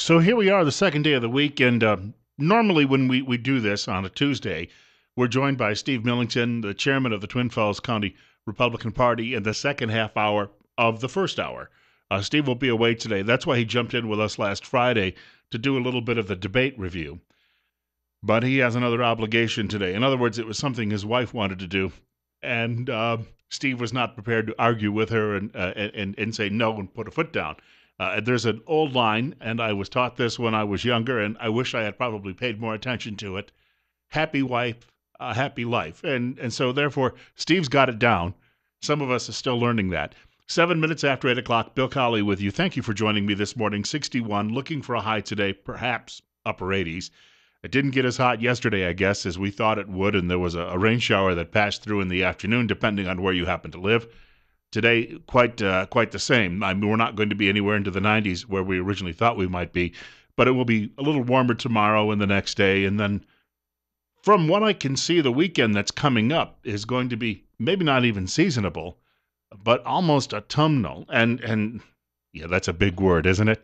So here we are, the second day of the week, and normally when we do this on a Tuesday, we're joined by Steve Millington, the chairman of the Twin Falls County Republican Party, in the second half hour of the first hour. Steve will be away today. That's why he jumped in with us last Friday to do a little bit of the debate review. But he has another obligation today. In other words, it was something his wife wanted to do, and Steve was not prepared to argue with her and say no and put a foot down. There's an old line, and I was taught this when I was younger, and I wish I had probably paid more attention to it. Happy wife, happy life. And so, therefore, Steve's got it down. Some of us are still learning that. 7 minutes after 8 o'clock, Bill Colley with you. Thank you for joining me this morning. 61, looking for a high today, perhaps upper 80s. It didn't get as hot yesterday, I guess, as we thought it would, and there was a rain shower that passed through in the afternoon, depending on where you happen to live. Today, quite the same. I mean, we're not going to be anywhere into the 90s where we originally thought we might be, but it will be a little warmer tomorrow and the next day. And then from what I can see, the weekend that's coming up is going to be maybe not even seasonable, but almost autumnal. And yeah, that's a big word, isn't it?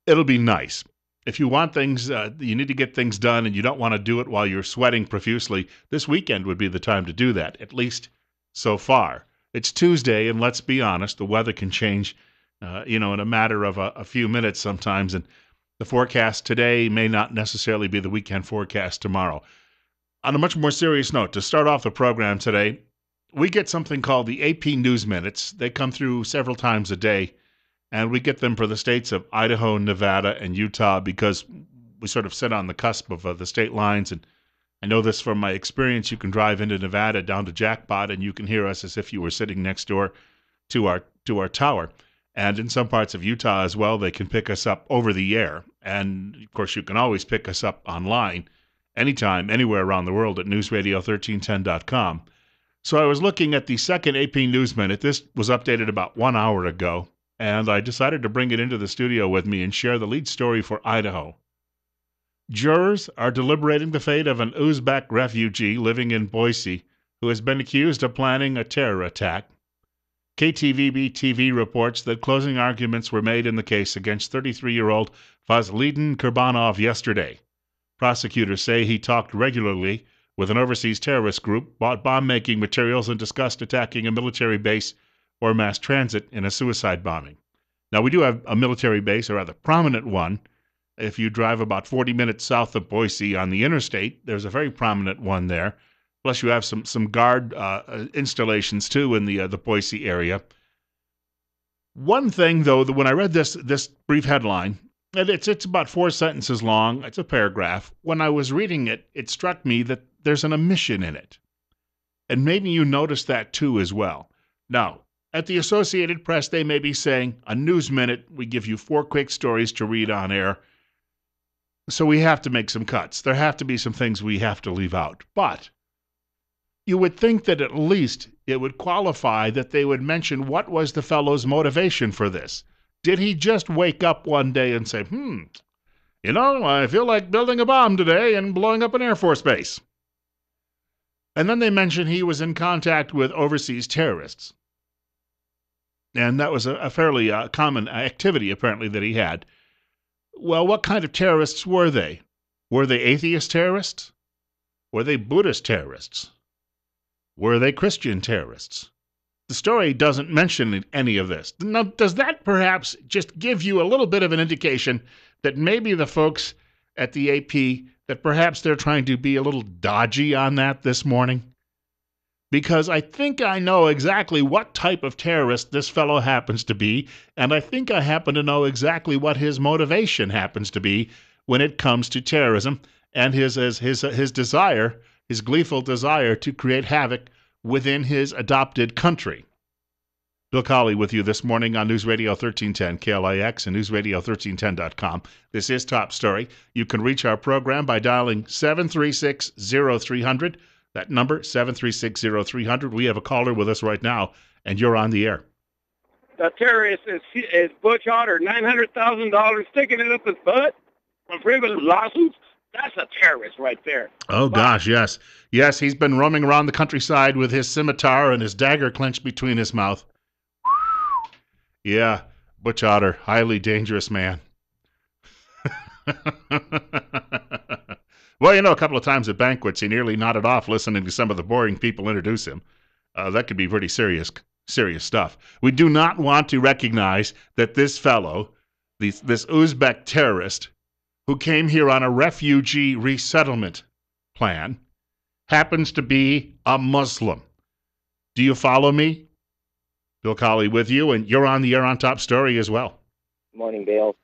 It'll be nice. If you want things, you need to get things done and you don't want to do it while you're sweating profusely, this weekend would be the time to do that, at least so far. It's Tuesday, and let's be honest, the weather can change, in a matter of a few minutes sometimes, and the forecast today may not necessarily be the weekend forecast tomorrow. On a much more serious note, to start off the program today, we get something called the AP News Minutes. They come through several times a day, and we get them for the states of Idaho, Nevada, and Utah because we sort of sit on the cusp of the state lines, and I know this from my experience. You can drive into Nevada down to Jackpot, and you can hear us as if you were sitting next door to our tower. And in some parts of Utah as well, they can pick us up over the air. And, of course, you can always pick us up online anytime, anywhere around the world at newsradio1310.com. So I was looking at the second AP News Minute. This was updated about 1 hour ago, and I decided to bring it into the studio with me and share the lead story for Idaho. Jurors are deliberating the fate of an Uzbek refugee living in Boise who has been accused of planning a terror attack. KTVB TV reports that closing arguments were made in the case against 33-year-old Fazlidin Kurbanov yesterday. Prosecutors say he talked regularly with an overseas terrorist group, bought bomb-making materials, and discussed attacking a military base or mass transit in a suicide bombing. Now, we do have a military base, a rather prominent one. If you drive about 40 minutes south of Boise on the interstate, there's a very prominent one there. Plus, you have some guard installations, too, in the Boise area. One thing, though, that when I read this brief headline, and it's about 4 sentences long, it's a paragraph. When I was reading it, it struck me that there's an omission in it. And maybe you noticed that, too, as well. Now, at the Associated Press, they may be saying, a news minute, we give you 4 quick stories to read on air. So we have to make some cuts. There have to be some things we have to leave out. But you would think that at least it would qualify that they would mention what was the fellow's motivation for this. Did he just wake up one day and say, I feel like building a bomb today and blowing up an Air Force base? And then they mention he was in contact with overseas terrorists. And that was a fairly common activity, apparently, that he had. Well, what kind of terrorists were they? Were they atheist terrorists? Were they Buddhist terrorists? Were they Christian terrorists? The story doesn't mention any of this. Now, does that perhaps just give you a little bit of an indication that maybe the folks at the AP, that perhaps they're trying to be a little dodgy on that this morning? Because I think I know exactly what type of terrorist this fellow happens to be, and I think I happen to know exactly what his motivation happens to be when it comes to terrorism and his desire, his gleeful desire to create havoc within his adopted country. Bill Colley with you this morning on News Radio 1310, KLIX, and newsradio1310.com. This is Top Story. You can reach our program by dialing 736-0300. That number, 736-0300. We have a caller with us right now, and you're on the air. The terrorist is Butch Otter, $900,000 sticking it up his butt from frivolous lawsuits. That's a terrorist right there. Oh, gosh, yes. Yes, he's been roaming around the countryside with his scimitar and his dagger clenched between his mouth. Yeah, Butch Otter, highly dangerous man. Well, a couple of times at banquets, he nearly nodded off listening to some of the boring people introduce him. That could be pretty serious stuff. We do not want to recognize that this fellow, this Uzbek terrorist, who came here on a refugee resettlement plan, happens to be a Muslim. Do you follow me? Bill Colley with you, and you're on the Air on Top story as well. Morning, Bill.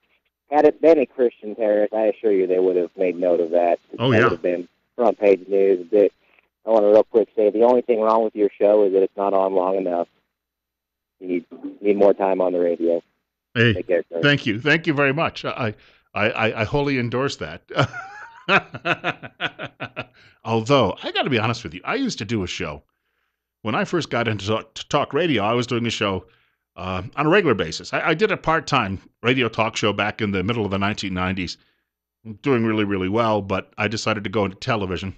Had it been a Christian terrorist, I assure you they would have made note of that. Oh, that yeah. would have been front page news. But I want to real quick say the only thing wrong with your show is that it's not on long enough. You need more time on the radio. Hey, Take care, sir. Thank you very much. I wholly endorse that. Although I got to be honest with you, I used to do a show when I first got into talk radio. I was doing a show on a regular basis. I did a part-time radio talk show back in the middle of the 1990s, doing really, really well, but I decided to go into television.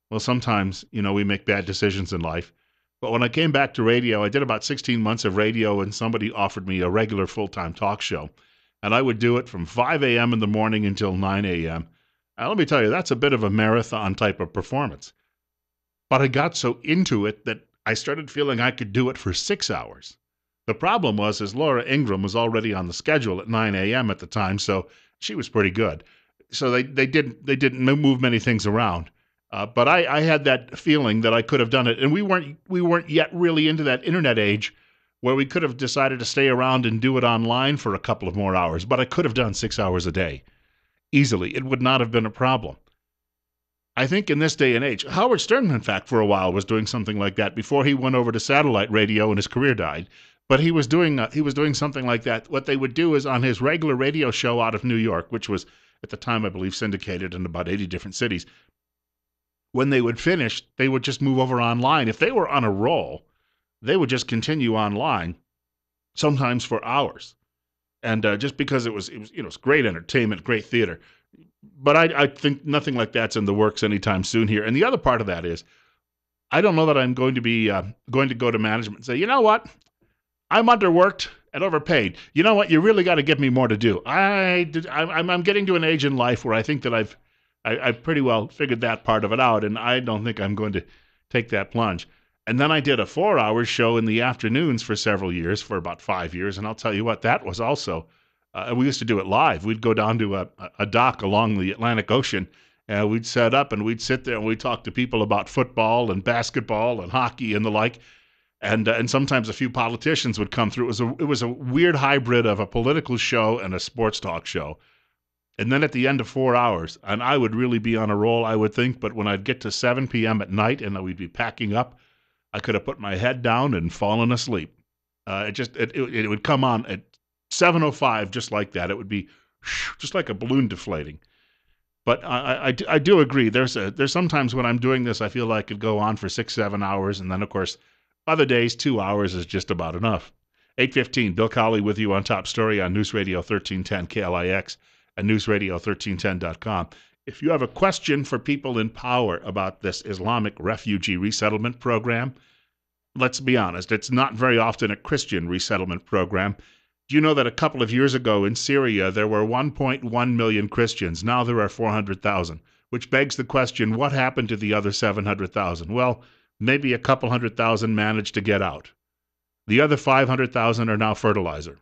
Well, sometimes, we make bad decisions in life. But when I came back to radio, I did about 16 months of radio, and somebody offered me a regular full-time talk show. And I would do it from 5 a.m. in the morning until 9 a.m. And let me tell you, that's a bit of a marathon type of performance. But I got so into it that I started feeling I could do it for 6 hours. The problem was, is Laura Ingraham was already on the schedule at 9 a.m. at the time, so she was pretty good. So they didn't move many things around. But I had that feeling that I could have done it, and we weren't yet really into that internet age where we could have decided to stay around and do it online for a couple of more hours. But I could have done 6 hours a day easily. It would not have been a problem. I think in this day and age, Howard Stern, in fact, for a while was doing something like that before he went over to satellite radio and his career died. But he was doing something like that. What they would do is on his regular radio show out of New York, which was at the time I believe syndicated in about 80 different cities. When they would finish, they would just move over online. If they were on a roll, they would just continue online, sometimes for hours. And just because it was great entertainment, great theater. But I think nothing like that's in the works anytime soon here. And the other part of that is, I don't know that I'm going to be going to go to management and say, you know what, I'm underworked and overpaid. You know what, you really got to give me more to do. I'm getting to an age in life where I think that I've pretty well figured that part of it out, and I don't think I'm going to take that plunge. And then I did a 4-hour show in the afternoons for several years, for about 5 years, and I'll tell you what, that was also, we used to do it live. We'd go down to a dock along the Atlantic Ocean, and we'd set up and we'd sit there and we'd talk to people about football and basketball and hockey and the like, and sometimes a few politicians would come through. It was a weird hybrid of a political show and a sports talk show. And then at the end of 4 hours, and I would really be on a roll, I would think, but when I'd get to 7 p.m. at night and we'd be packing up, I could have put my head down and fallen asleep. It would come on at 7:05 just like that. It would be just like a balloon deflating. But I do agree. There's sometimes when I'm doing this, I feel like I could go on for 6-7 hours, and then, of course, other days, 2 hours is just about enough. 8:15, Bill Colley with you on Top Story on News Radio 1310 KLIX. And newsradio1310.com. If you have a question for people in power about this Islamic refugee resettlement program, let's be honest, it's not very often a Christian resettlement program. Do you know that a couple of years ago in Syria, there were 1.1 million Christians? Now there are 400,000, which begs the question, what happened to the other 700,000? Well, maybe a couple 100,000 managed to get out. The other 500,000 are now fertilizer.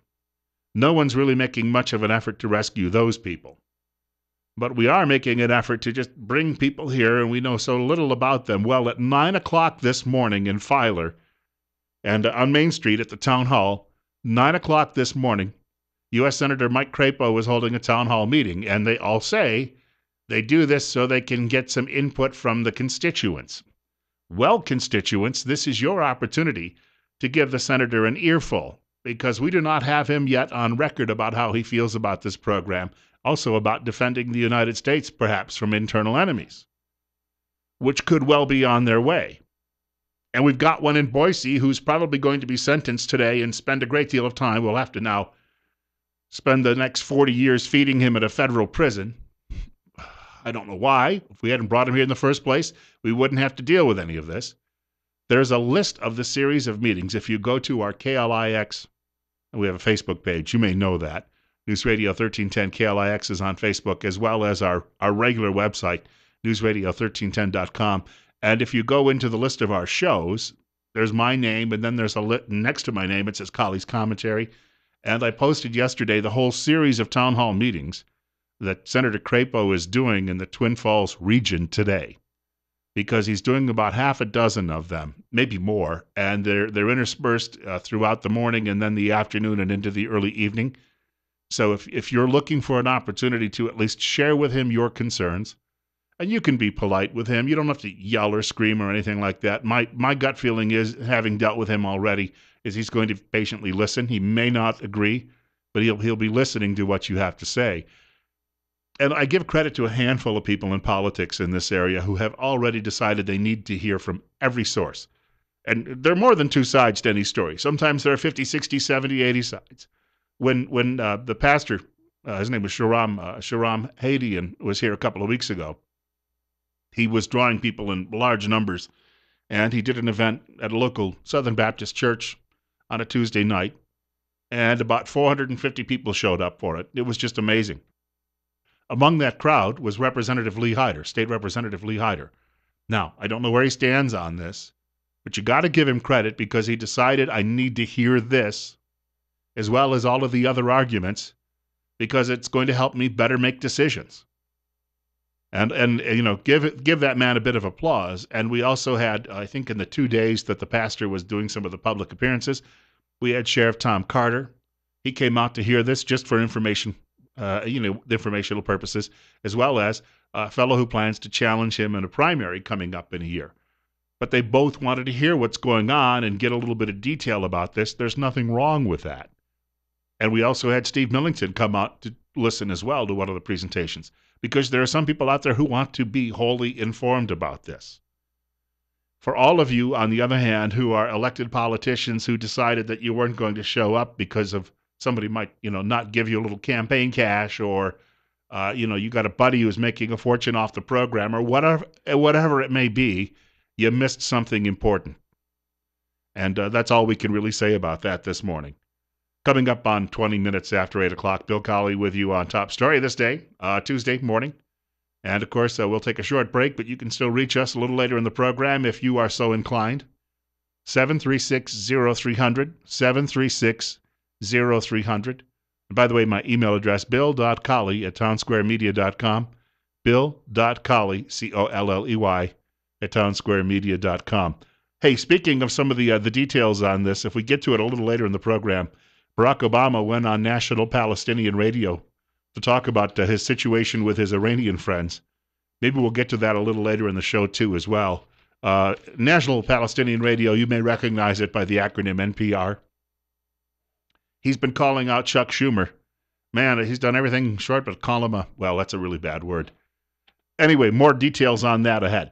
No one's really making much of an effort to rescue those people. But we are making an effort to just bring people here, and we know so little about them. Well, at 9 o'clock this morning in Filer, and on Main Street at the town hall, 9 o'clock this morning, U.S. Senator Mike Crapo was holding a town hall meeting, and they all say they do this so they can get some input from the constituents. Well, constituents, this is your opportunity to give the senator an earful, because we do not have him yet on record about how he feels about this program, also about defending the United States, perhaps, from internal enemies, which could well be on their way. And we've got one in Boise who's probably going to be sentenced today and spend a great deal of time. We'll have to now spend the next 40 years feeding him at a federal prison. I don't know why. If we hadn't brought him here in the first place, we wouldn't have to deal with any of this. There's a list of the series of meetings. If you go to our KLIX, we have a Facebook page, you may know that. News Radio 1310 KLIX is on Facebook, as well as our regular website, newsradio1310.com. And if you go into the list of our shows, there's my name, and then there's next to my name, it says Colley's Commentary. And I posted yesterday the whole series of town hall meetings that Senator Crapo is doing in the Twin Falls region today, because he's doing about half a dozen of them, maybe more, and they're interspersed throughout the morning and then the afternoon and into the early evening. So if you're looking for an opportunity to at least share with him your concerns, and you can be polite with him, you don't have to yell or scream or anything like that. My gut feeling is, having dealt with him already, is he's going to patiently listen. He may not agree, but he'll be listening to what you have to say. And I give credit to a handful of people in politics in this area who have already decided they need to hear from every source. And there are more than two sides to any story. Sometimes there are 50, 60, 70, 80 sides. When the pastor, his name was Sharam Hadian, was here a couple of weeks ago, he was drawing people in large numbers, and he did an event at a local Southern Baptist church on a Tuesday night, and about 450 people showed up for it. It was just amazing. Among that crowd was Representative Lee Hyder, State Representative Lee Hyder. Now, I don't know where he stands on this, but you got to give him credit, because he decided, I need to hear this, as well as all of the other arguments, because it's going to help me better make decisions. And you know, give that man a bit of applause. And we also had, I think in the 2 days that the pastor was doing some of the public appearances, we had Sheriff Tom Carter. He came out to hear this just for informational purposes, as well as a fellow who plans to challenge him in a primary coming up in a year. But they both wanted to hear what's going on and get a little bit of detail about this. There's nothing wrong with that. And we also had Steve Millington come out to listen as well to one of the presentations, because there are some people out there who want to be wholly informed about this. For all of you, on the other hand, who are elected politicians who decided that you weren't going to show up because of somebody might, not give you a little campaign cash, or, you got a buddy who's making a fortune off the program, or whatever it may be, you missed something important. And that's all we can really say about that this morning. Coming up on 20 minutes after 8 o'clock, Bill Colley with you on Top Story this day, Tuesday morning. And, of course, we'll take a short break, but you can still reach us a little later in the program if you are so inclined. 736-0300, 736-0300. And by the way, my email address, bill.colley@townsquaremedia.com, bill.colley, Colley, @townsquaremedia.com. Hey, speaking of some of the details on this, if we get to it a little later in the program, Barack Obama went on national Palestinian radio to talk about his situation with his Iranian friends. Maybe we'll get to that a little later in the show, too, as well. National Palestinian Radio, you may recognize it by the acronym NPR. He's been calling out Chuck Schumer. Man, he's done everything short but call him well, that's a really bad word. Anyway, more details on that ahead.